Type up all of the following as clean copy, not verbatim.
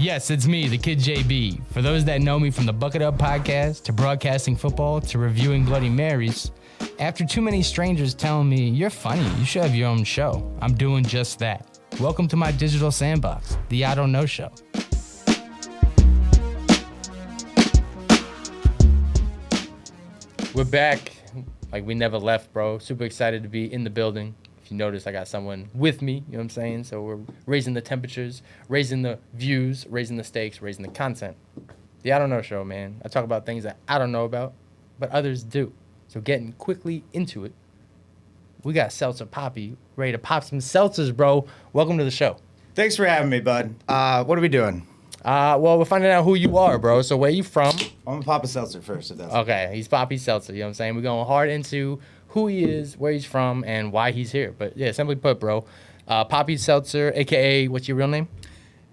Yes, it's me, the Kid JB. For those that know me from the Bucketup podcast, to broadcasting football, to reviewing Bloody Marys, after too many strangers telling me, you're funny, you should have your own show, I'm doing just that. Welcome to my digital sandbox, the I Don't Know Show. We're back like we never left, bro. Super excited to be in the building. If you notice, I got someone with me, you know what I'm saying? So we're raising the temperatures, raising the views, raising the stakes, raising the content. The I Don't Know Show, man. I talk about things that I don't know about, but others do. So getting quickly into it, we got Seltzer Papi ready to pop some seltzers, bro. Welcome to the show. Thanks for having me, bud. What are we doing? Well, we're finding out who you are, bro. So where you from? I'm gonna pop a seltzer first, if that's okay. He's Papi Seltzer, you know what I'm saying? We're going hard into who he is, where he's from, and why he's here. But yeah, simply put, bro, Papi Seltzer, a.k.a. what's your real name?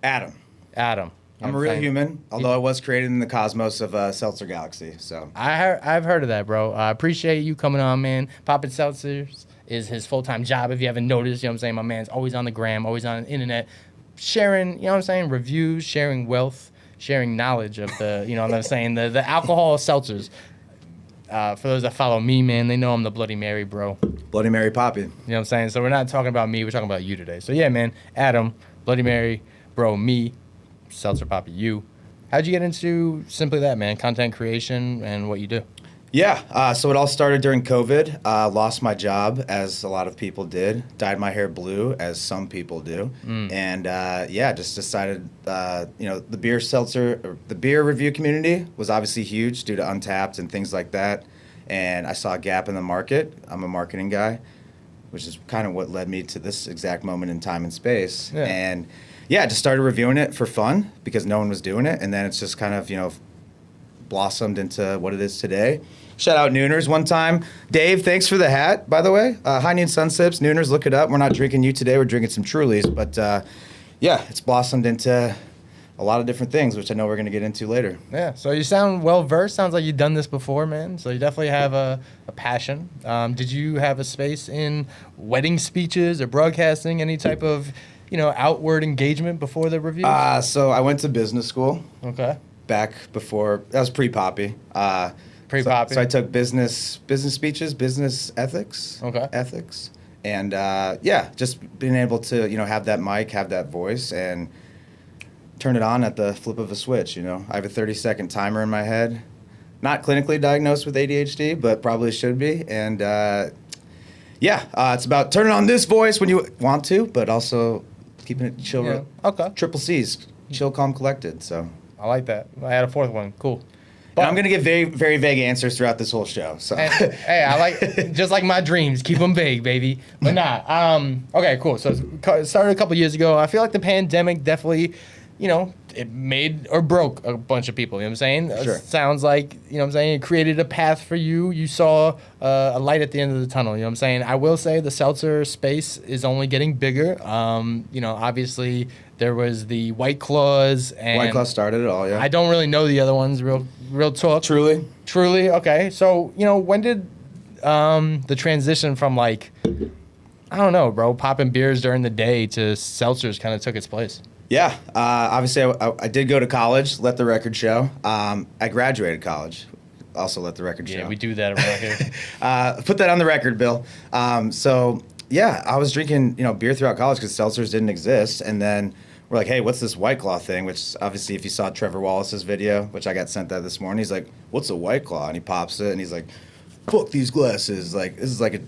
Adam. Adam. I'm a real human, although I was created in the cosmos of Seltzer Galaxy. So I've heard of that, bro. I appreciate you coming on, man. Papi Seltzers is his full-time job, if you haven't noticed. You know what I'm saying? My man's always on the gram, always on the internet, sharing, you know what I'm saying, reviews, sharing wealth, sharing knowledge of the, you know what I'm saying, the alcohol seltzers. For those that follow me, man, they know I'm the Bloody Mary, bro. Bloody Mary Poppy. You know what I'm saying? So we're not talking about me, we're talking about you today. So yeah, man, Adam, Bloody Mary, bro, me, Seltzer Papi, you. How'd you get into simply that, man? Content creation and what you do? Yeah, so it all started during COVID. Lost my job, as a lot of people did. Dyed my hair blue, as some people do. And just decided, the beer review community was obviously huge due to Untapped and things like that. And I saw a gap in the market. I'm a marketing guy, which is kind of what led me to this exact moment in time and space. Yeah. And yeah, just started reviewing it for fun because no one was doing it. And then it's just kind of, blossomed into what it is today. Shout out Nooners one time. Dave, thanks for the hat, by the way. High Noon Sunsips, Nooners, look it up. We're not drinking you today. We're drinking some Trulies. But, it's blossomed into a lot of different things, which I know we're going to get into later. Yeah, so you sound well-versed. Sounds like you've done this before, man. So you definitely have a passion. Did you have a space in wedding speeches or broadcasting, any type of, outward engagement before the reviews? So I went to business school. Okay. Back before, that was pre-Poppy. Pre-Poppy. So I took business speeches, business ethics. Okay. Ethics. And, just being able to, have that mic, have that voice, and turn it on at the flip of a switch, I have a 30-second timer in my head. Not clinically diagnosed with ADHD, but probably should be. And, it's about turning on this voice when you want to, but also keeping it chill. Yeah. Okay. Triple C's, chill, calm, collected, so. I like that. I had a fourth one. Cool. But I'm going to give very, very vague answers throughout this whole show. So hey, I like just like my dreams. Keep them vague, baby. But nah. Okay, cool. So it started a couple years ago. I feel like the pandemic definitely, it made or broke a bunch of people. You know what I'm saying? Sure. Sounds like, it created a path for you. You saw a light at the end of the tunnel. You know what I'm saying? I will say the seltzer space is only getting bigger. Obviously there was the White Claws. And White Claw started it all, yeah. I don't really know the other ones, real talk. Truly, okay. So, when did the transition from I don't know, bro, popping beers during the day to seltzers kind of took its place? Yeah, obviously I did go to college, let the record show. I graduated college, also let the record show. Yeah, we do that around here. Put that on the record, Bill. I was drinking, beer throughout college because seltzers didn't exist. And then we're like, hey, what's this White Claw thing? Which obviously if you saw Trevor Wallace's video, which I got sent that this morning, he's like, what's a White Claw? And he pops it and he's like, fuck these glasses. Like, this is like a,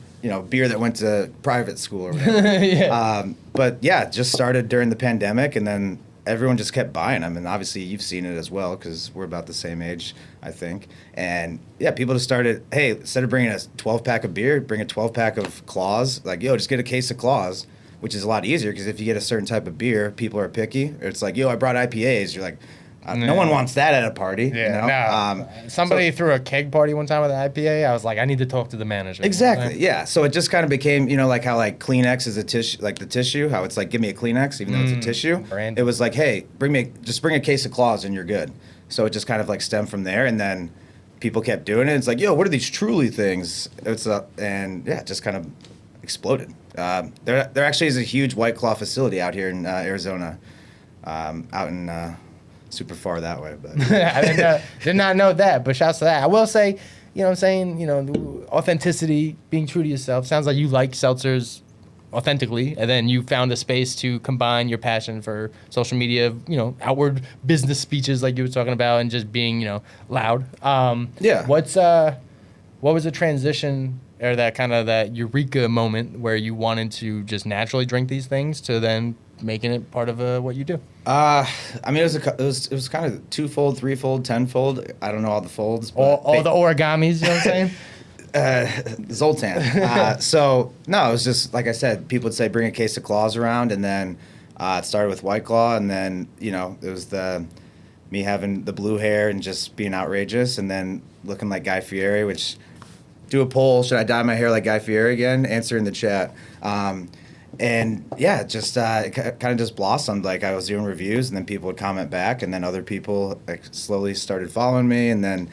beer that went to private school or whatever. Yeah. Just started during the pandemic, and then everyone just kept buying them. And obviously you've seen it as well because we're about the same age, I think. And yeah, people just started, hey, instead of bringing a 12-pack of beer, bring a 12-pack of Claws. Like, just get a case of Claws, which is a lot easier because if you get a certain type of beer, people are picky. Or it's like, I brought IPAs. You're like, no one wants that at a party. Yeah, somebody threw a keg party one time with an IPA. I was like, I need to talk to the manager. Exactly, yeah. So it just kind of became, like how Kleenex is a tissue, like the tissue, how it's like, give me a Kleenex, even though it's a tissue. Brand. It was like, hey, bring a case of Claws and you're good. So it just kind of stemmed from there, and then people kept doing it. It's like, what are these Truly things? It just kind of exploded. There actually is a huge White Claw facility out here in Arizona, out in super far that way, but I did not know that, but shouts to that. I will say, you know what I'm saying, authenticity, being true to yourself. Sounds like you like seltzers authentically, and then you found a space to combine your passion for social media, outward business speeches like you were talking about, and just being, loud. Yeah. What was the transition or that eureka moment where you wanted to just naturally drink these things to then making it part of what you do? It was kind of twofold, threefold, tenfold. I don't know all the folds. But All the origamis, you know what I'm saying? Zoltan. So no, it was just like I said. People would say bring a case of claws around, and then it started with White Claw, and then it was me having the blue hair and just being outrageous, and then looking like Guy Fieri. Which do a poll: should I dye my hair like Guy Fieri again? Answer in the chat. And yeah, just it kind of just blossomed. Like I was doing reviews, and then people would comment back, and then other people slowly started following me, and then.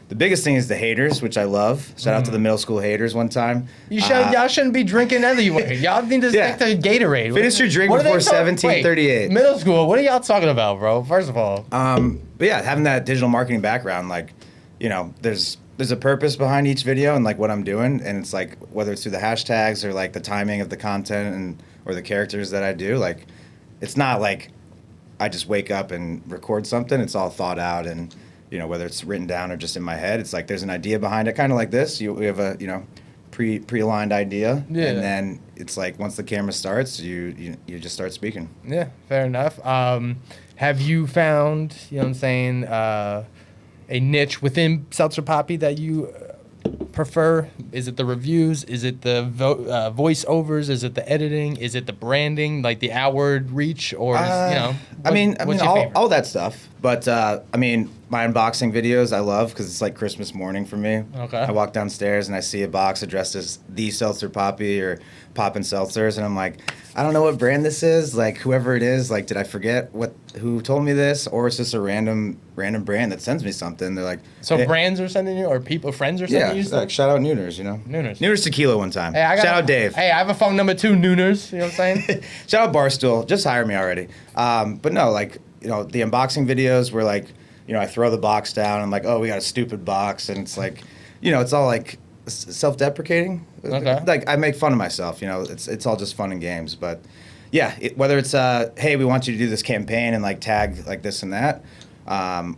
The biggest thing is the haters, which I love. Shout out to the middle school haters one time. Y'all shouldn't be drinking anyway. Y'all need to stick to Gatorade. Finish your drink before 1738. Middle school, what are y'all talking about, bro? First of all. But yeah, having that digital marketing background, there's a purpose behind each video and what I'm doing, and it's whether it's through the hashtags or the timing of the content or the characters that I do, it's not I just wake up and record something. It's all thought out and. Whether it's written down or just in my head, it's there's an idea behind it, kind of like this. We have a pre-aligned idea, and then it's once the camera starts, you just start speaking. Yeah, fair enough. Have you found a niche within Seltzer Papi that you prefer? Is it the reviews? Is it the voiceovers? Is it the editing? Is it the branding, the outward reach, or what's your favorite? All that stuff. But my unboxing videos I love because it's like Christmas morning for me. Okay. I walk downstairs and I see a box addressed as the Seltzer Papi or Poppin Seltzers, and I'm like, I don't know what brand this is. Whoever it is, did I forget who told me this, or it's just a random brand that sends me something. They're like, so hey. Brands are sending you, or friends are sending you stuff? Shout out Nooners, Nooners Tequila one time. Hey, shout out Dave. Hey, I have a phone number too, Nooners. You know what I'm saying? Shout out Barstool. Just hire me already. But no, the unboxing videos where I throw the box down. I'm like, oh, we got a stupid box, and it's it's all self-deprecating. Okay. I make fun of myself. It's all just fun and games. But yeah, whether it's hey, we want you to do this campaign and tag this and that,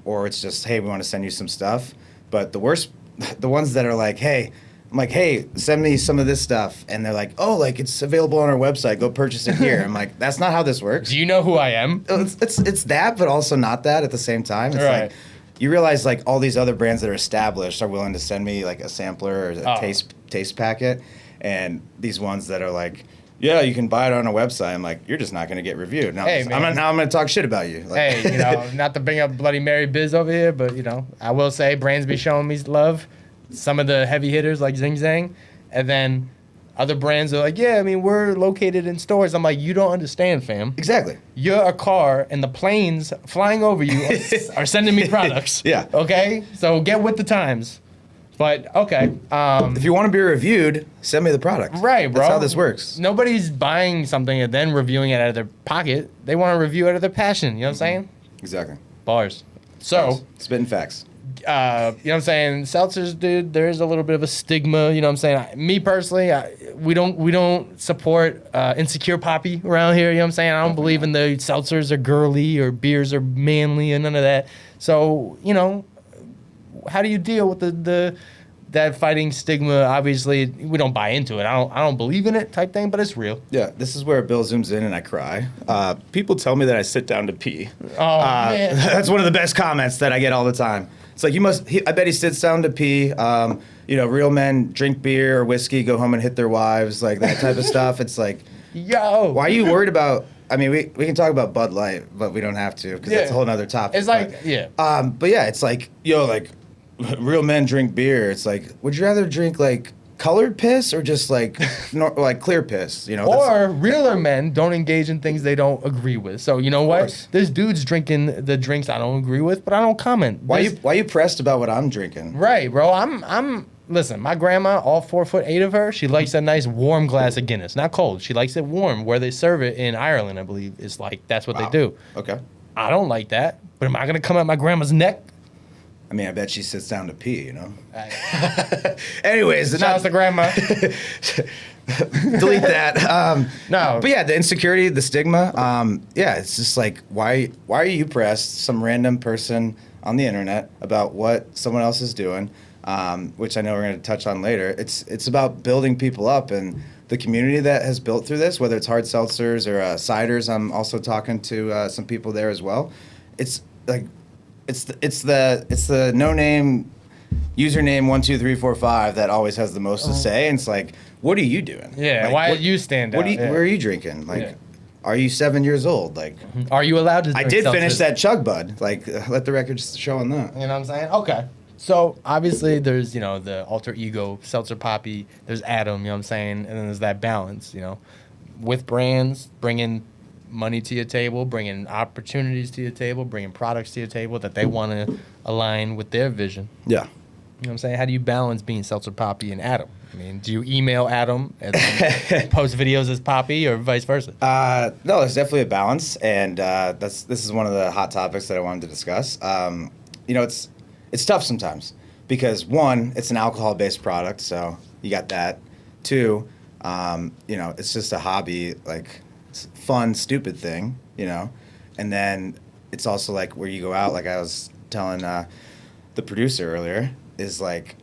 or it's just hey, we want to send you some stuff. But the ones that are hey. I'm like, hey, send me some of this stuff. And they're like, oh, it's available on our website. Go purchase it here. I'm like, that's not how this works. Do you know who I am? It's that, but also not that at the same time. It's right. You realize all these other brands that are established are willing to send me a sampler or a taste packet. And these ones that are yeah, you can buy it on a website. I'm like, you're just not going to get reviewed. Now, hey, I'm going to talk shit about you. Hey, not to bring up Bloody Mary biz over here, but, I will say brands be showing me love. Some of the heavy hitters like Zing Zang, and then other brands are yeah, we're located in stores. I'm like, you don't understand, fam. Exactly. You're a car, and the planes flying over you are sending me products. Yeah. Okay? So get with the times. But, okay. If you want to be reviewed, send me the product. Right, bro. That's how this works. Nobody's buying something and then reviewing it out of their pocket. They want to review it out of their passion. You know what I'm saying? Exactly. Bars. So. Spitting facts. You know what I'm saying? Seltzers, dude, there's a little bit of a stigma. You know what I'm saying? Me personally, we don't support insecure poppy around here. You know what I'm saying? I don't believe in the seltzers are girly or beers are manly and none of that. So, how do you deal with that fighting stigma? Obviously, we don't buy into it. I don't believe in it type thing, but it's real. Yeah, this is where Bill zooms in and I cry. People tell me that I sit down to pee. Oh, man. That's one of the best comments that I get all the time. It's I bet he sits down to pee. Real men drink beer or whiskey, go home and hit their wives, that type of stuff. It's yo. Why are you worried about, we can talk about Bud Light, but we don't have to because that's a whole nother topic. It's yeah. But yeah, it's real men drink beer. It's would you rather drink colored piss or just clear piss? Or realer men don't engage in things they don't agree with. So you know what? There's dudes drinking the drinks I don't agree with, but I don't comment. Why you pressed about what I'm drinking? Right, bro. Listen, my grandma, all 4'8" of her, she likes a nice warm glass of Guinness. Not cold. She likes it warm. Where they serve it in Ireland, I believe, is that's what they do. Okay. I don't like that. But am I gonna come at my grandma's neck? I mean, I bet she sits down to pee, you know? Right. Anyways, Shout out to grandma. delete that. No. But yeah, the insecurity, the stigma, yeah, it's just like, why are you pressed, some random person on the internet, about what someone else is doing, which I know we're going to touch on later. It's about building people up, and the community that has built through this, whether it's hard seltzers or ciders. I'm also talking to some people there as well. It's like, it's the no name username 12345 that always has the most to say, and it's like, what are you doing? Yeah, like, why do you stand out? Where are you drinking? Like, are you 7 years old? Like, are you allowed to drink I did finish seltzers? that chug bud. Like, let the record show on that. You know what I'm saying? Okay. So obviously there's, you know, the alter ego, Seltzer Papi, there's Adam, you know what I'm saying? And then there's that balance, you know, with brands, bringing money to your table, bringing opportunities to your table, bringing products to your table that they want to align with their vision. Yeah. You know what I'm saying? How do you balance being Seltzer Papi and Adam? I mean, do you email Adam and then post videos as Papi, or vice versa? No, there's definitely a balance, and this is one of the hot topics that I wanted to discuss. You know, it's tough sometimes because, one, it's an alcohol-based product, so you got that. Two, you know, it's just a hobby, like, it's a fun, stupid thing, you know. And then it's also like where you go out, like I was telling the producer earlier, is like,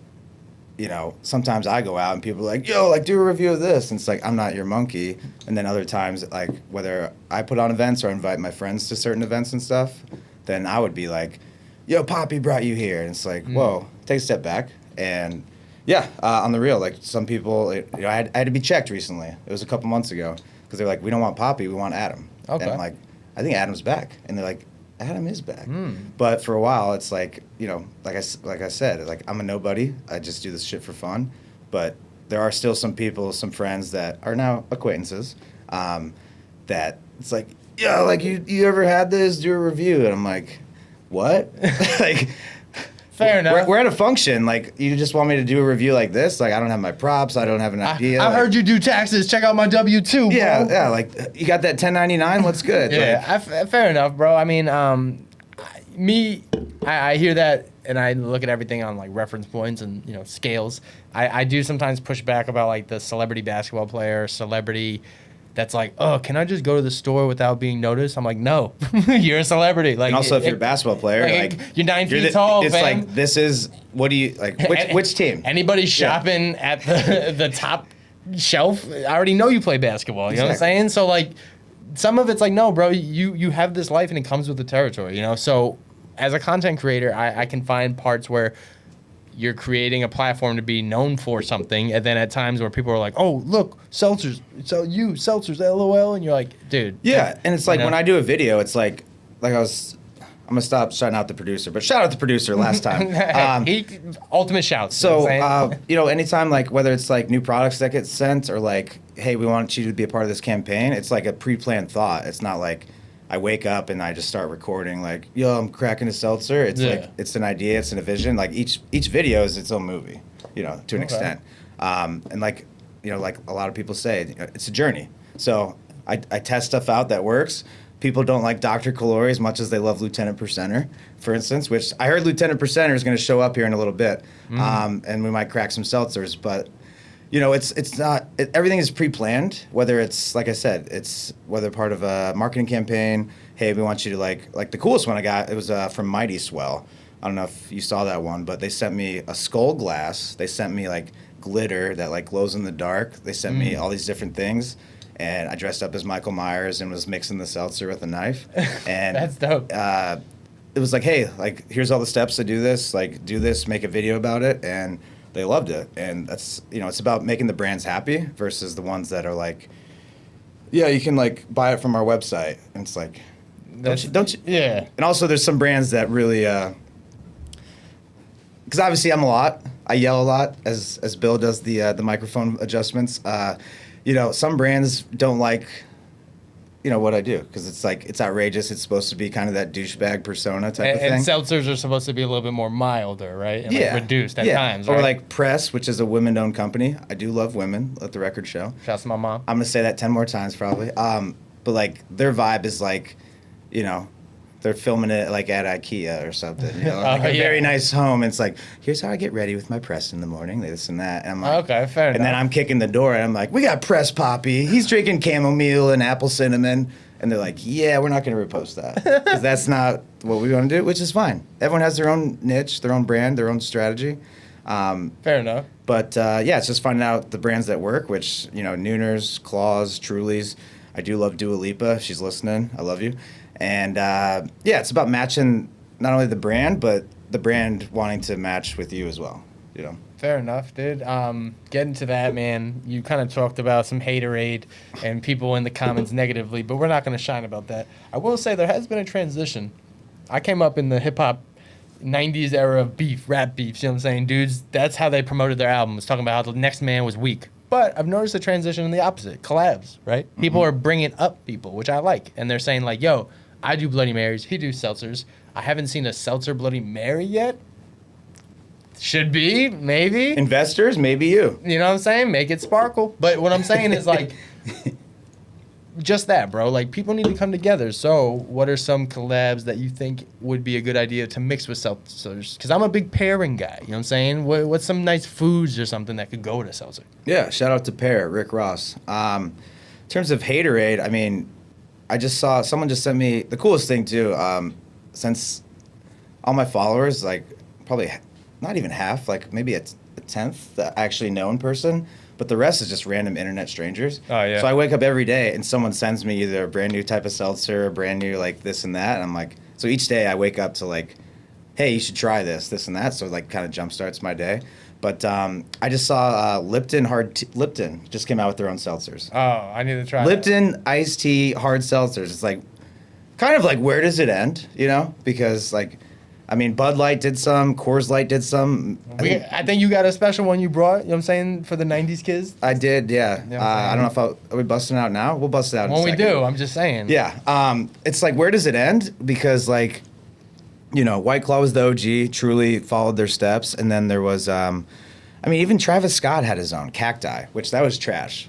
you know, sometimes I go out and people are like, yo, like, do a review of this. And it's like, I'm not your monkey. And then other times, like, whether I put on events or invite my friends to certain events and stuff, then I would be like, yo, Poppy brought you here. And it's like, whoa, take a step back. And yeah, on the real, like, some people, you know, I had to be checked recently. It was a couple months ago because they're like, we don't want Poppy, we want Adam. Okay. And I'm like, I think Adam's back. And they're like, Adam is back. But for a while, it's like, you know, like I said, like, I'm a nobody. I just do this shit for fun. But there are still some people, some friends that are now acquaintances, that it's like, yeah, like, you ever had this? Do a review. And I'm like, what? Like, Fair enough. We're at a function. Like, you just want me to do a review like this? Like, I don't have my props. I don't have an idea. I heard you do taxes. Check out my W-2, bro. Yeah, like, you got that 1099? What's good? Yeah, fair enough, bro. I mean, I hear that, and I look at everything on, like, reference points and, you know, scales. I do sometimes push back about, like, the celebrity basketball player, celebrity that's like, oh, can I just go to the store without being noticed? I'm like, no, you're a celebrity. Like, and also, if you're a basketball player, like, you're 9 feet tall, it's fam. like, this is, what do you, like, which team? Anybody shopping at the top shelf, I already know you play basketball. You know what I'm saying? So, like, some of it's like, no, bro, you have this life and it comes with the territory, you know? So, as a content creator, I can find parts where you're creating a platform to be known for something, and then at times where people are like, oh, look, Seltzers, Seltzers, LOL, and you're like, dude. Yeah, and it's like, you know? when I do a video, it's like I'm gonna stop shouting out the producer, but shout out the producer last time. Ultimate shouts. So, you know what I'm saying? you know, anytime, like, whether it's like new products that get sent or like, hey, we want you to be a part of this campaign, it's like a pre-planned thought. It's not like I wake up and I just start recording, like, yo, I'm cracking a seltzer. It's like, it's an idea, it's a vision. Like, each video is its own movie, you know, to an extent. And like, you know, like a lot of people say, it's a journey. So I test stuff out that works. People don't like Dr. Calori as much as they love Lieutenant Percenter, for instance, which I heard Lieutenant Percenter is going to show up here in a little bit. And we might crack some seltzers, but you know, it's not, everything is pre-planned, whether it's, like I said, it's whether part of a marketing campaign, hey, we want you to like the coolest one I got, it was from Mighty Swell. I don't know if you saw that one, but they sent me a skull glass. They sent me, like, glitter that, like, glows in the dark. They sent me all these different things. And I dressed up as Michael Myers and was mixing the seltzer with a knife. And That's dope. It was like, hey, like, here's all the steps to do this. Like, do this, make a video about it. And they loved it. And that's, you know, it's about making the brands happy versus the ones that are like, yeah, you can, like, buy it from our website. And it's like, don't you? Yeah. And also, there's some brands that really, because obviously I'm a lot. I yell a lot as Bill does the microphone adjustments. You know, some brands don't like, you know, what I do because it's like, it's outrageous. It's supposed to be kind of that douchebag persona type of thing. And seltzers are supposed to be a little bit more milder, right? And like reduced at times, right? Or like Press, which is a women-owned company. I do love women. Let the record show. Shouts to my mom. I'm gonna say that 10 more times probably. But like their vibe is like, you know, they're filming it like at IKEA or something. You know, Oh, like a yeah. very nice home. And it's like, here's how I get ready with my press in the morning, this and that. And I'm like, Okay, fair and then enough. I'm kicking the door and I'm like, we got Press Poppy. He's drinking chamomile and apple cinnamon. And they're like, yeah, we're not going to repost that because that's not what we want to do, which is fine. Everyone has their own niche, their own brand, their own strategy. Fair enough. But yeah, it's just finding out the brands that work, which, you know, Nooners, Claws, Trulies. I do love Dua Lipa. If she's listening, I love you. And yeah, it's about matching not only the brand, but the brand wanting to match with you as well, you know. Fair enough, dude. Getting to that, man, you kind of talked about some haterade and people in the comments negatively, but we're not going to shine about that. I will say there has been a transition. I came up in the hip-hop 90s era of beef, rap beef, you know what I'm saying? Dudes, that's how they promoted their albums, talking about how the next man was weak. But I've noticed a transition in the opposite, collabs, right? Mm-hmm. People are bringing up people, which I like, and they're saying like, yo, I do Bloody Marys, he do Seltzers. I haven't seen a Seltzer Bloody Mary yet. Should be, maybe. Investors, maybe you. You know what I'm saying? Make it sparkle. But what I'm saying is like, just that, bro. Like, people need to come together. So what are some collabs that you think would be a good idea to mix with seltzers? Because I'm a big pairing guy. You know what I'm saying? What's some nice foods or something that could go with a seltzer? Yeah, shout out to Pear, Rick Ross. In terms of haterade, I mean, I just saw, someone just sent me, the coolest thing too, since all my followers, like probably not even half, like maybe a tenth that I actually know in person, but the rest is just random internet strangers. Oh, yeah. So I wake up every day and someone sends me either a brand new type of seltzer, a brand new like this and that, and I'm like, so each day I wake up to like, hey, you should try this and that, so it like kind of jump starts my day. But I just saw Lipton just came out with their own seltzers. Oh, I need to try Lipton iced tea hard seltzers. It's like kind of like, where does it end? You know, because like, I mean, Bud Light did some, Coors Light did some. I think you got a special one you brought, you know what I'm saying, for the 90s kids? I did, yeah. You know I don't know if are we busting out now? We'll bust it out in a When we second. do, I'm just saying. Yeah. It's like, where does it end? Because like, you know, White Claw was the OG, Truly followed their steps. And then there was, I mean, even Travis Scott had his own, Cacti, which that was trash.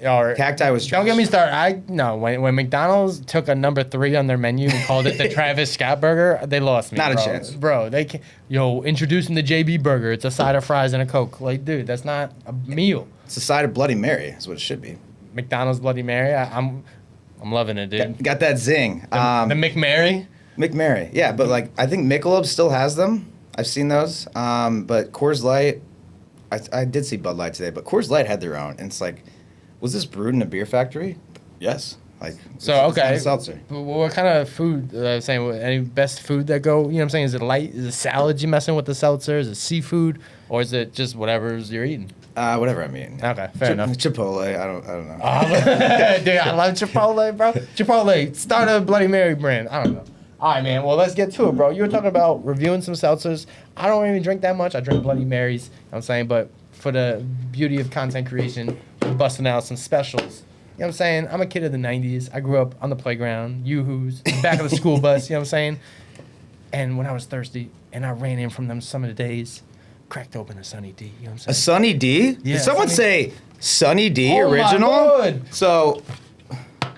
Or, Cacti was trash. Don't get me started. When McDonald's took a number 3 on their menu and called it the Travis Scott burger, they lost me. Not a bro. chance. Bro, they can, introducing the JB burger. It's a side of fries and a Coke. Like, dude, that's not a meal. It's a side of Bloody Mary, is what it should be. McDonald's Bloody Mary. I'm loving it, dude. Got that zing. The McMary. McMary, yeah, but like I think Michelob still has them. I've seen those. But Coors Light, I did see Bud Light today, but Coors Light had their own. And it's like, was this brewed in a beer factory? Yes. Like, So, it's not okay. a seltzer. What kind of food, saying, any best food that go, you know what I'm saying? Is it light? Is it salads you messing with the seltzer? Is it seafood? Or is it just whatever's you're eating? Whatever I'm eating. Okay, fair enough. Chipotle, I don't know. Dude, I love Chipotle, bro. Chipotle, start a Bloody Mary brand. I don't know. All right, man. Well, let's get to it, bro. You were talking about reviewing some seltzers. I don't even drink that much. I drink Bloody Marys, you know what I'm saying? But for the beauty of content creation, we're busting out some specials. You know what I'm saying? I'm a kid of the 90s. I grew up on the playground, Yoo-hoos, back of the school bus, you know what I'm saying? And when I was thirsty, and I ran in from them some of the days, cracked open a Sunny D, you know what I'm saying? A Sunny D? Yeah, Did someone say Sunny D Oh, my original? Lord. So,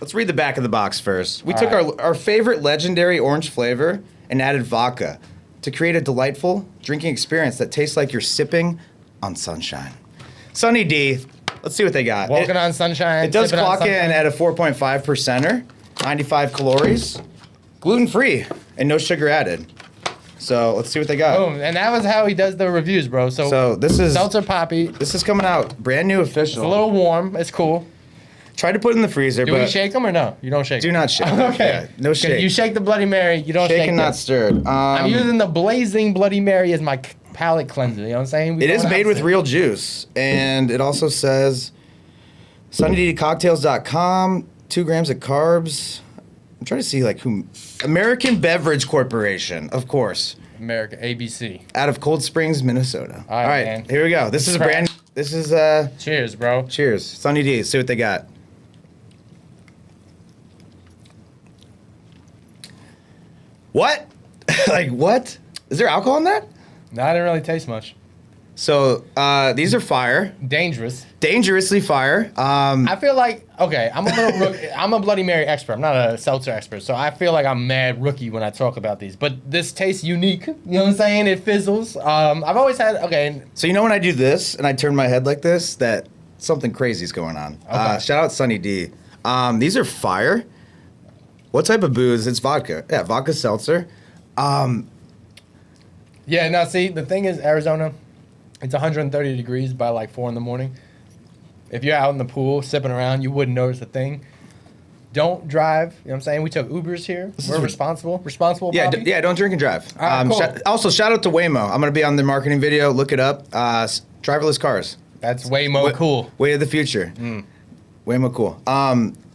let's read the back of the box first. We took our favorite legendary orange flavor and added vodka to create a delightful drinking experience that tastes like you're sipping on sunshine. Sunny D, let's see what they got. Walking on sunshine. It does sipping on clock in sunshine. at a 4.5%er, 95 calories, gluten-free, and no sugar added. So let's see what they got. Boom. And that was how he does the reviews, bro. So this is Seltzer Papi. this is coming out brand new official. It's a little warm. It's cool. Tried to put it in the freezer, Do but we shake them or no? You don't shake do them. not shake. Okay. Yeah, no 'Cause shake. You shake the Bloody Mary. You don't shake Shaken, them. not stirred. I'm using the blazing Bloody Mary as my palate cleanser. You know what I'm saying? It is made with real juice, and it also says SunnyDcocktails.com, 2 grams of carbs. I'm trying to see like who. American Beverage Corporation, of course, America ABC. out of Cold Springs, Minnesota. All right, man. Here we go. This is a brand. This is Cheers, bro. cheers. Sunny D. See what they got. What? Like what? Is there alcohol in that? No, I didn't really taste much. So these are fire, Dangerous. dangerously fire. I feel like, okay, I'm a Bloody Mary expert. I'm not a seltzer expert, so I feel like I'm mad rookie when I talk about these. But this tastes unique. You know what I'm saying? It fizzles. I've always had, okay. So you know when I do this and I turn my head like this, that something crazy is going on. Okay. Shout out Sunny D. These are fire. What type of booze? It's vodka. Yeah, vodka seltzer. Yeah, now see, the thing is, Arizona, it's 130 degrees by like 4 in the morning. If you're out in the pool sipping around, you wouldn't notice a thing. Don't drive. You know what I'm saying? We took Ubers here. We're responsible. Responsible, Yeah, Papi? yeah. Don't drink and drive. All right, cool. Also, shout out to Waymo. I'm gonna be on the marketing video. Look it up. Driverless cars. That's way more cool. Way of the future. Waymo cool.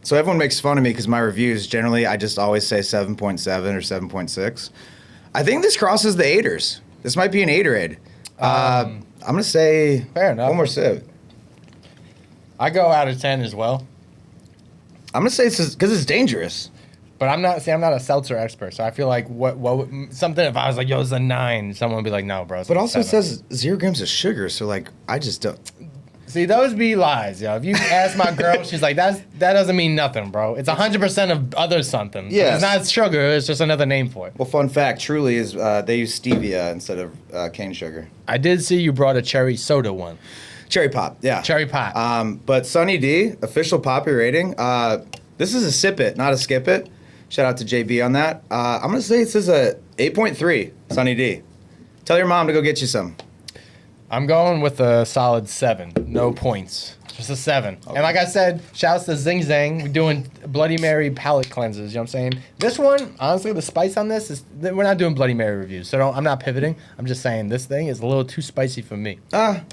So everyone makes fun of me because my reviews generally I just always say 7.7 or 7.6. I think this crosses the 8ers. This might be an 8-er-ade. I'm gonna say Fair enough. one more sip. I go out of 10 as well. I'm gonna say it's because it's dangerous. But I'm not a seltzer expert, so I feel like something if I was like, yo, it's a 9, someone would be like, no, bro. It's But a also 7. it says 0 grams of sugar, so like I just don't. See, those be lies, yo. If you ask my girl, she's like, that doesn't mean nothing, bro. It's 100% of other something. Yes. It's not sugar, it's just another name for it. Well, fun fact, Truly is they use stevia instead of cane sugar. I did see you brought a cherry soda one. Cherry pop, yeah. Cherry pop. But Sunny D, official Poppy rating. This is a sip it, not a skip it. Shout out to JB on that. I'm gonna say this is a 8.3. Sunny D. Tell your mom to go get you some. I'm going with a solid 7. No points. Just a 7. Okay. And like I said, shouts to Zing Zang. We're doing Bloody Mary palate cleanses. You know what I'm saying? This one, honestly, the spice on this is, we're not doing Bloody Mary reviews. So I'm not pivoting. I'm just saying this thing is a little too spicy for me. I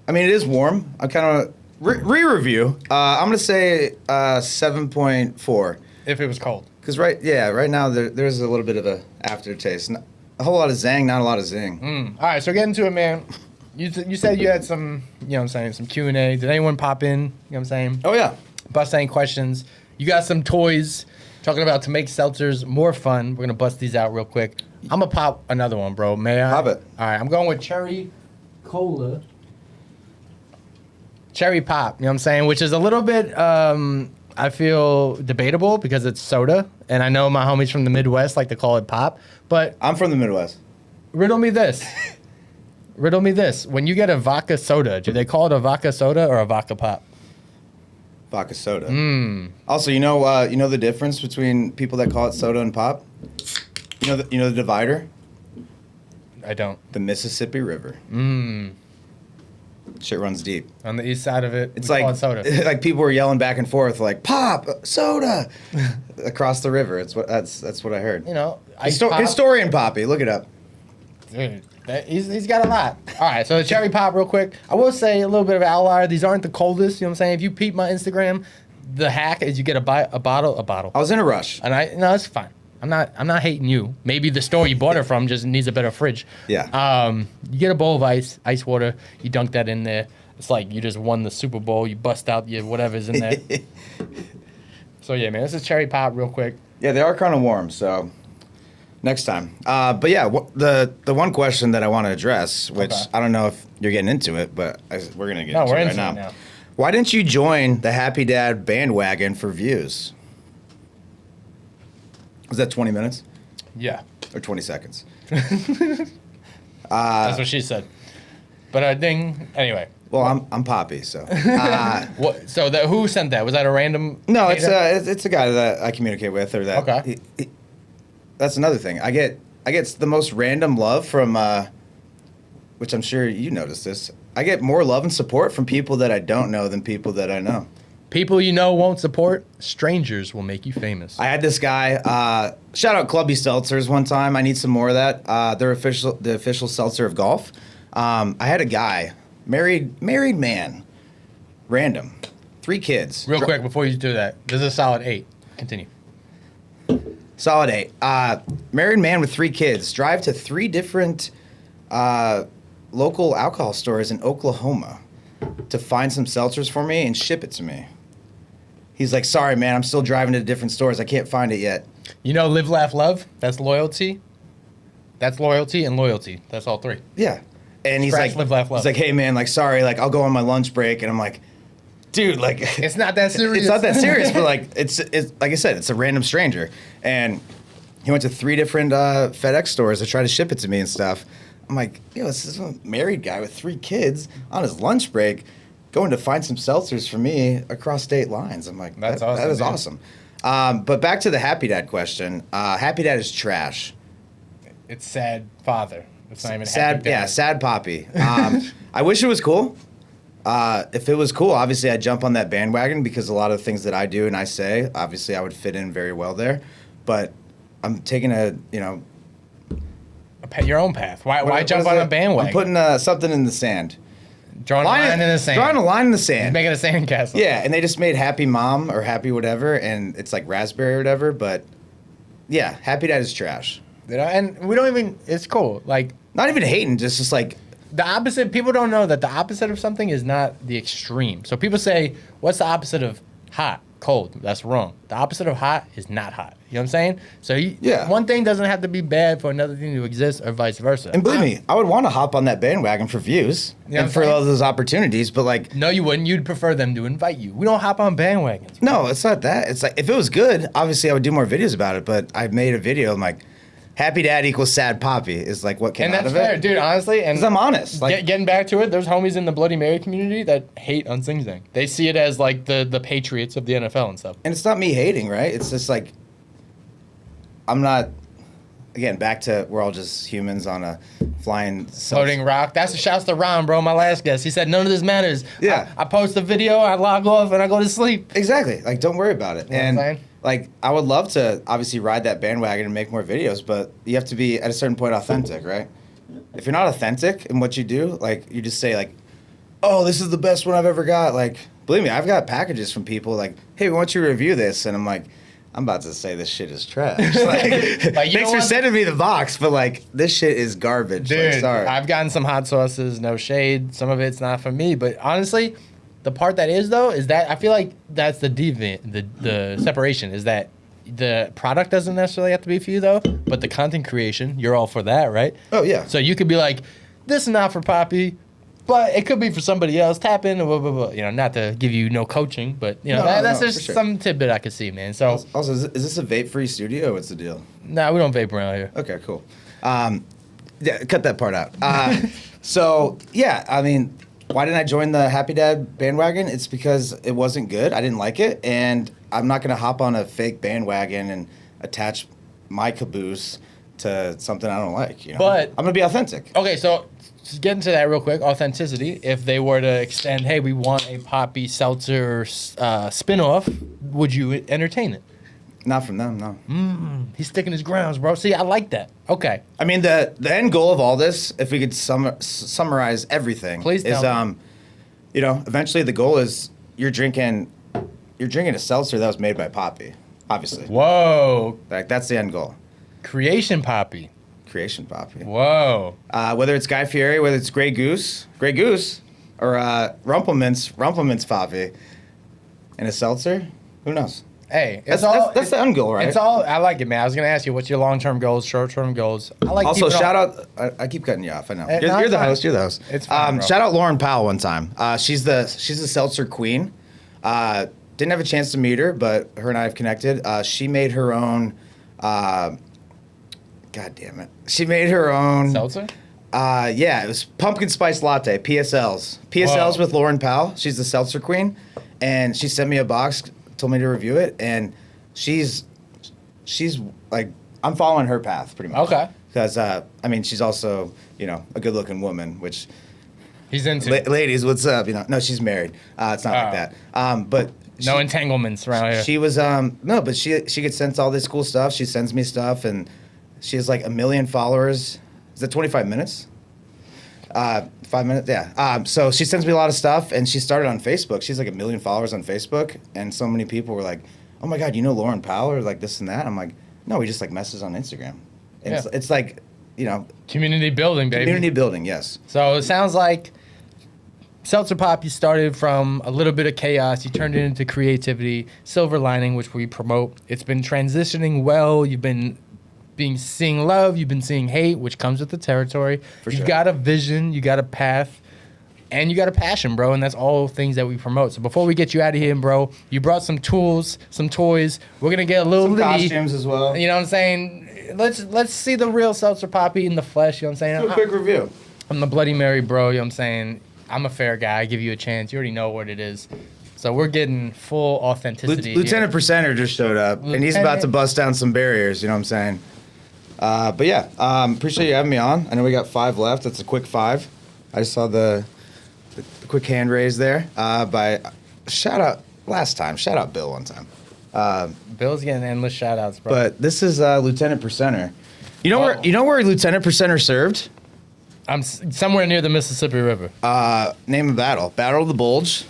mean, it is warm. I'm kind of re-review. I'm gonna say 7.4. If it was cold. Because right now there's a little bit of a aftertaste. A whole lot of zang, not a lot of zing. All right, so get into it, man. You said you had some, you know what I'm saying, some Q&A. Did anyone pop in? You know what I'm saying? Oh yeah. Bust any questions. You got some toys talking about to make seltzers more fun. We're going to bust these out real quick. I'm going to pop another one, bro. May I? Pop it. All right, I'm going with cherry cola. Cherry pop, you know what I'm saying? Which is a little bit, I feel, debatable because it's soda. And I know my homies from the Midwest like to call it pop. But I'm from the Midwest. riddle me this. Riddle me this. When you get a vodka soda, do they call it a vodka soda or a vodka pop? Vodka soda. Also, you know the difference between people that call it soda and pop? You know the divider? I don't. The Mississippi River. Shit runs deep. On the east side of it, It's we like call it soda. like people were yelling back and forth like pop soda across the river. That's what I heard. You know, ice pop. Historian Poppy, look it up. Dude, he's got a lot. All right, so the cherry pop real quick. I will say a little bit of outlier. These aren't the coldest. You know what I'm saying? If you peep my Instagram, the hack is you get a bottle. I was in a rush. And no, it's fine. I'm not hating you. Maybe the store you bought it from just needs a better fridge. Yeah. You get a bowl of ice water. You dunk that in there. It's like you just won the Super Bowl. You bust out your whatever's in there. So yeah, man, this is cherry pop real quick. Yeah, they are kind of warm, so next time. But yeah, the one question that I want to address, which I don't know if you're getting into it, but we're gonna get into it right now. Why didn't you join the Happy Dad bandwagon for views? Was that 20 minutes? Yeah. Or 20 seconds? That's what she said. But anyway. Well, I'm Poppy, so. What? So who sent that? Was that a random? No, it's a guy that I communicate with, or that. Okay. That's another thing. I get the most random love from, which I'm sure you noticed this. I get more love and support from people that I don't know than people that I know. People you know won't support. Strangers will make you famous. I had this guy. Shout out Clubby Seltzers one time. I need some more of that. They're the official seltzer of golf. I had a guy, married man, random, 3 kids. Real quick before you do that, this is a solid 8. Continue. Solid 8. Married man with 3 kids. Drive to 3 different local alcohol stores in Oklahoma to find some seltzers for me and ship it to me. He's like, sorry, man, I'm still driving to different stores. I can't find it yet. You know, live, laugh, love. That's loyalty. That's loyalty and loyalty. That's all 3. Yeah. And he's Scratch, like, live, laugh, love. he's like, hey man, like sorry, like I'll go on my lunch break, and I'm like, dude, like It's not that serious. It's not that serious, but like it's like I said, it's a random stranger, and he went to 3 different FedEx stores to try to ship it to me and stuff. I'm like, yo, this is a married guy with 3 kids on his lunch break, going to find some seltzers for me across state lines. I'm like, That's awesome, that is dude. awesome. But back to the Happy Dad question. Happy Dad is trash. It's sad father. It's not even Sad, happy yeah, dad. sad Papi. I wish it was cool. If it was cool, obviously I'd jump on that bandwagon because a lot of the things that I do and I say, obviously I would fit in very well there. But I'm taking Your own path. Why what jump is on it? a bandwagon? I'm putting something in the sand. Drawing a line in the sand. Drawing a line in the sand. Making a sandcastle. Yeah, and they just made Happy Mom or Happy whatever, and it's like raspberry or whatever. But yeah, Happy Dad is trash. You know, and we don't even. It's cool. Like Not even hating, just like the opposite. People don't know that the opposite of something is not the extreme. So people say, "What's the opposite of hot? Cold." That's wrong. The opposite of hot is not hot. You know what I'm saying? So Yeah. one thing doesn't have to be bad for another thing to exist, or vice versa. And believe me, I would want to hop on that bandwagon for views You know and what for I'm saying? all those opportunities, but like, No, you wouldn't. You'd prefer them to invite you. We don't hop on bandwagons. no, it's not that. It's like, if it was good, obviously I would do more videos about it, but I made a video, I'm like, Happy Dad equals sad Papi is like what came And out that's of fair, it. dude. Honestly, and Because I'm honest. Like, getting back to it, there's homies in the Bloody Mary community that hate on Sing Sing. They see it as like the Patriots of the NFL and stuff. and it's not me hating, right? It's just like, I'm not, again, back to we're all just humans on a flying Floating rock. That's a shouts to Ron, bro, my last guest. He said none of this matters. Yeah. I post a video, I log off, and I go to sleep. Exactly. Like, don't worry about it. You know what I'm And saying? like, I would love to obviously ride that bandwagon and make more videos, but you have to be at a certain point authentic, right? If you're not authentic in what you do, like, you just say like, "Oh, this is the best one I've ever got." Like, believe me, I've got packages from people like, "Hey, we want you to review this," and I'm like, I'm about to say this shit is trash. Like, you thanks know for what? sending me the box, but like, this shit is garbage. Dude, Like, sorry. I've gotten some hot sauces, no shade. Some of it's not for me, but honestly, the part that is though is that I feel like that's the the separation is that the product doesn't necessarily have to be for you though, but the content creation, you're all for that, right? Oh yeah. So you could be like, this is not for Papi, but it could be for somebody else. Tap in, blah, blah, blah. You know, not to give you no coaching, but you know, No, that's no, just for sure. some tidbit I could see, man. So Also, is this a vape-free studio? What's the deal? nah, we don't vape around here. Okay, cool. Yeah, cut that part out. So yeah, I mean, why didn't I join the Happy Dad bandwagon? It's because it wasn't good. I didn't like it, and I'm not gonna hop on a fake bandwagon and attach my caboose to something I don't like. You know, But- I'm gonna be authentic. Okay, so just get into that real quick. Authenticity. If they were to extend, hey, we want a Papi Seltzer spin-off, would you entertain it? Not from them, no. He's sticking his grounds, bro. See, I like that. Okay. I mean, the end goal of all this, if we could summarize everything, Please is tell me. you know, eventually the goal is you're drinking a seltzer that was made by Papi, obviously. Whoa. Like, that's the end goal. Creation Papi. Creation Papi. Whoa. Whether it's Guy Fieri, whether it's Grey Goose, or Rumplemints Papi, and a seltzer, who knows? Hey, That's the end goal, right? It's all. I like it, man. I was gonna ask you, what's your long-term goals, short-term goals? I like. Also, keeping shout all- out. I keep cutting you off. I know. no, You're it's the fine. host. You're the host. It's fine, bro. Shout out Lauren Powell one time. She's the seltzer queen. Didn't have a chance to meet her, but her and I have connected. She made her own. God damn it! She made her own seltzer. Yeah, it was pumpkin spice latte, PSLs. PSLs Whoa. with Lauren Powell. She's the seltzer queen, and she sent me a box, told me to review it, and she's like, I'm following her path pretty much. Okay. Because I mean, she's also, you know, a good-looking woman, which He's into ladies, what's up? You know, no, she's married. It's not like that. But no entanglements around here. she was no, but she gets sent all this cool stuff. She sends me stuff, and she has like 1 million followers. Is that 25 minutes? 5 minutes, yeah. So she sends me a lot of stuff, and she started on Facebook. She's like 1 million followers on Facebook, and so many people were like, "Oh my God, you know Lauren Powell?" Or like this and that. I'm like, "No, we just like message on Instagram." And Yeah. it's like, you know, Community building, baby. community building. Yes. So it sounds like Seltzer Pop, you started from a little bit of chaos. You turned it into creativity, silver lining, which we promote. It's been transitioning well. You've been been seeing love, you've been seeing hate, which comes with the territory. You've sure. got a vision, you got a path, and you got a passion, bro. And that's all things that we promote. So before we get you out of here, bro, you brought some tools, some toys. We're gonna get a little Some litty. costumes as well. You know what I'm saying? Let's see the real Seltzer Papi in the flesh. You know what I'm saying? Do a quick review. I'm the Bloody Mary, bro. You know what I'm saying? I'm a fair guy. I give you a chance. You already know what it is. So we're getting full authenticity. Lieutenant Percenter just showed up, and he's about to bust down some barriers. You know what I'm saying? But yeah, appreciate you having me on. I know we got 5 left. That's a quick 5. I just saw the quick hand raise there. By shout out last time. Shout out Bill one time. Bill's getting endless shout outs, bro. But this is Lieutenant Percenter. You know where Lieutenant Percenter served? I'm somewhere near the Mississippi River. Name a battle. Battle of the Bulge.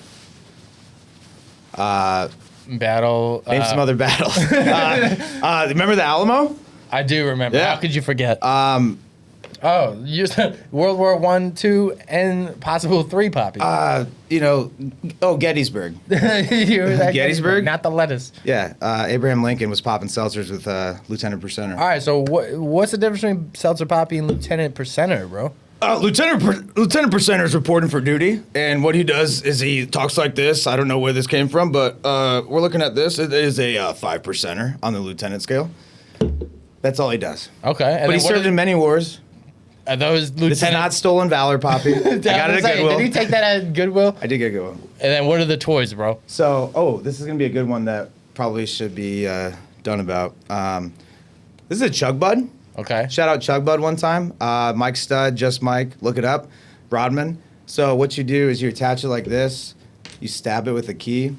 Battle. Name some other battles. Remember the Alamo? I do remember. Yeah. How could you forget? You said World War I, II, and possible 3 Poppy. Gettysburg. You were at Gettysburg? Not the lettuce. Yeah, Abraham Lincoln was popping seltzers with Lieutenant Percenter. All right, so what's the difference between Seltzer Papi and Lieutenant Percenter, bro? Lieutenant Percenter is reporting for duty, and what he does is he talks like this. I don't know where this came from, but we're looking at this. It is a 5 percenter on the lieutenant scale. That's all he does. Okay. And But he served in many wars. Are those lieutenant? This is not stolen valor, Poppy. I got it at Goodwill. Did he take that at Goodwill? I did get Goodwill. And then what are the toys, bro? So, this is going to be a good one that probably should be done about. This is a Chug Bud. Okay. Shout out Chug Bud one time. Mike Stud, Just Mike, look it up. Broadman. So what you do is you attach it like this. You stab it with a key.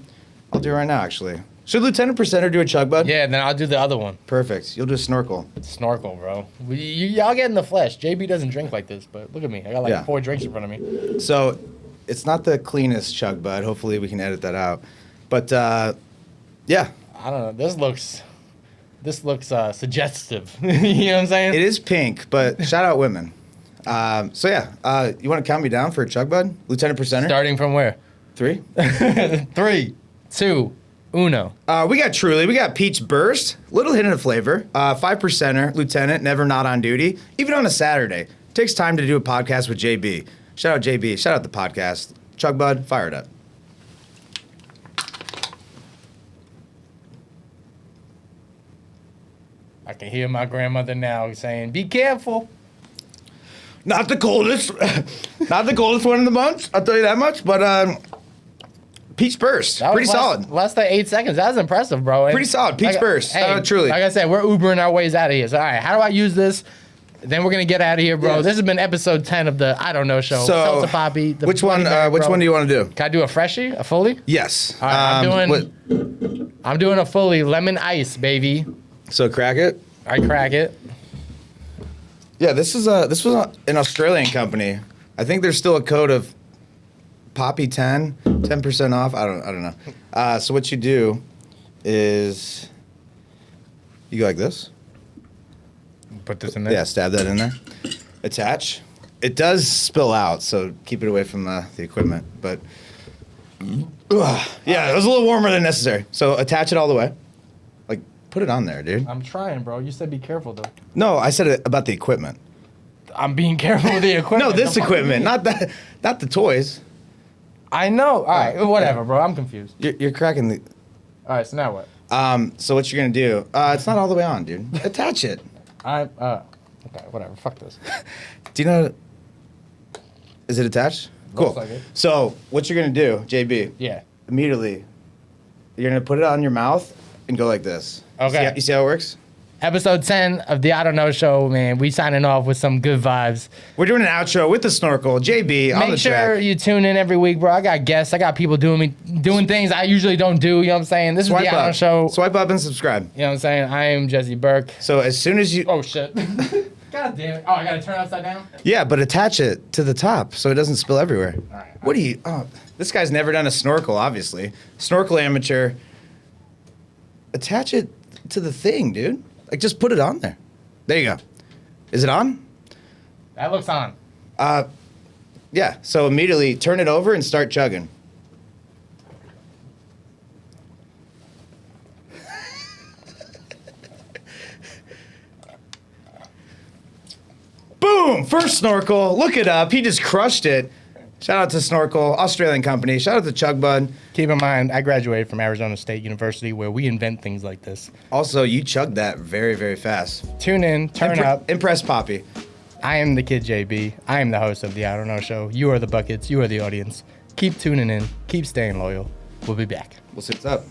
I'll do it right now, actually. Should Lieutenant Percenter do a Chug Bud? Yeah, then I'll do the other one. Perfect. You'll do a snorkel. Snorkel, bro. Y'all get in the flesh. JB doesn't drink like this, but look at me. I got like 4 drinks in front of me. So it's not the cleanest Chug Bud. Hopefully we can edit that out. But, yeah. I don't know. This looks suggestive. You know what I'm saying? It is pink, but shout out women. So, yeah. You want to count me down for a Chug Bud? Lieutenant Percenter? Starting from where? 3? 3, 2, uno. We got Truly. We got Peach Burst. Little hint of flavor. 5 percenter. Lieutenant. Never not on duty. Even on a Saturday. Takes time to do a podcast with JB. Shout out JB. Shout out the podcast. Chug Bud. Fire it up. I can hear my grandmother now saying, "Be careful." Not the coldest. Not the coldest one in the bunch. I'll tell you that much. But Peach Burst. Pretty solid. Less than 8 seconds. That was impressive, bro. Pretty solid. Peach Burst. Truly. Like I said, we're Ubering our ways out of here. So, all right, how do I use this? Then we're going to get out of here, bro. Yes. This has been episode 10 of the I Don't Know Show. So, Seltzer Papi. Which one do you want to do? Can I do a freshie? A fully? Yes. All right, I'm doing a fully lemon ice, baby. So crack it. I crack it. Yeah, this was an Australian company. I think there's still a code of Poppy 10% off. I don't know. So what you do is you go like this. Put this in there? Yeah, stab that in there. Attach. It does spill out, so keep it away from the equipment. But yeah, it was a little warmer than necessary. So attach it all the way. Like, put it on there, dude. I'm trying, bro. You said be careful, though. No, I said it about the equipment. I'm being careful with the equipment. No, this equipment, not the toys. I know. All right, whatever, bro. I'm confused. You're cracking the. All right, so now what? So what you're gonna do? It's not all the way on, dude. Attach it. Okay, whatever. Fuck this. Do you know? Is it attached? Cool. Looks like it. So what you're gonna do, JB? Yeah. Immediately, you're gonna put it on your mouth and go like this. Okay. You see how it works? Episode 10 of the I Don't Know Show, man. We signing off with some good vibes. We're doing an outro with the snorkel. JB on the Make sure track. you tune in every week, bro. I got guests. I got people doing things I usually don't do. You know what I'm saying? This is the I Don't Know Show. Swipe up and subscribe. You know what I'm saying? I am Jesse Burke. So as soon as you... Oh, shit. God damn it. Oh, I got to turn it upside down? Yeah, but attach it to the top so it doesn't spill everywhere. All right. What do you... Oh, this guy's never done a snorkel, obviously. Snorkel amateur. Attach it to the thing, dude. Like, just put it on there. There you go. Is it on? That looks on. Yeah. So immediately turn it over and start chugging. Boom! First snorkel. Look it up. He just crushed it. Shout out to Snorkel, Australian company. Shout out to Chug Bud. Keep in mind, I graduated from Arizona State University, where we invent things like this. Also, you chugged that very, very fast. Tune in, turn up. Impress Poppy. I am the kid JB. I am the host of the I Don't Know Show. You are the buckets. You are the audience. Keep tuning in. Keep staying loyal. We'll be back. We'll see what's up.